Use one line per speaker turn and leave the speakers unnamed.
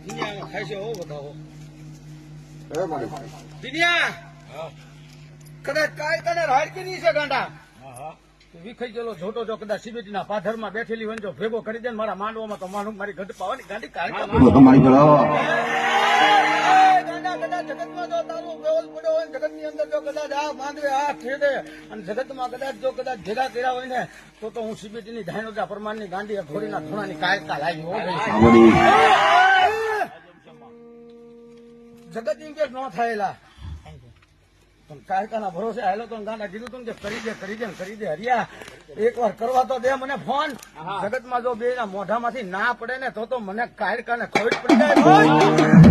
દુનિયામાં ખાય છે હો બતાવો
એ મારી
દુનિયા કદાચ કાંઈ તને હાડકી નહીં છે ગાંડા વિખાઈ ગયેલો જોટો જો કદાચ સિબેટીના પાથરમાં બેઠેલી હોય ને જો ભેગો કરી દે ને મારા માંડવામાં તો માનું મારી ગઢ પાવાની ગાંડી
તમારી ભલાવો
ગાંડા કદાચ જગતમાં જો તારું બેવલ પડ્યો હોય જગત ની અંદર જો કદાચ આ માંડવે આ છેદે અને જગતમાં કદાચ જો કદાચ ભેગા કર્યા હોય ને તો હું સિબેટીની ધાયણોજા પરમારની ગાંડી ઘોડીના ધૂણાની કાયકા લાવી હો ભાઈ જગત ની કે ન થયેલા કાયકાના ભરોસે આવેલો તો ગાંડા કીધું તું કે કરી દે હરિયા એક વાર કરવા તો દે મને ફોન જગતમાં જો બે ના મોઢામાંથી ના પડે ને તો મને કાયકાને ખોટ પડી જાય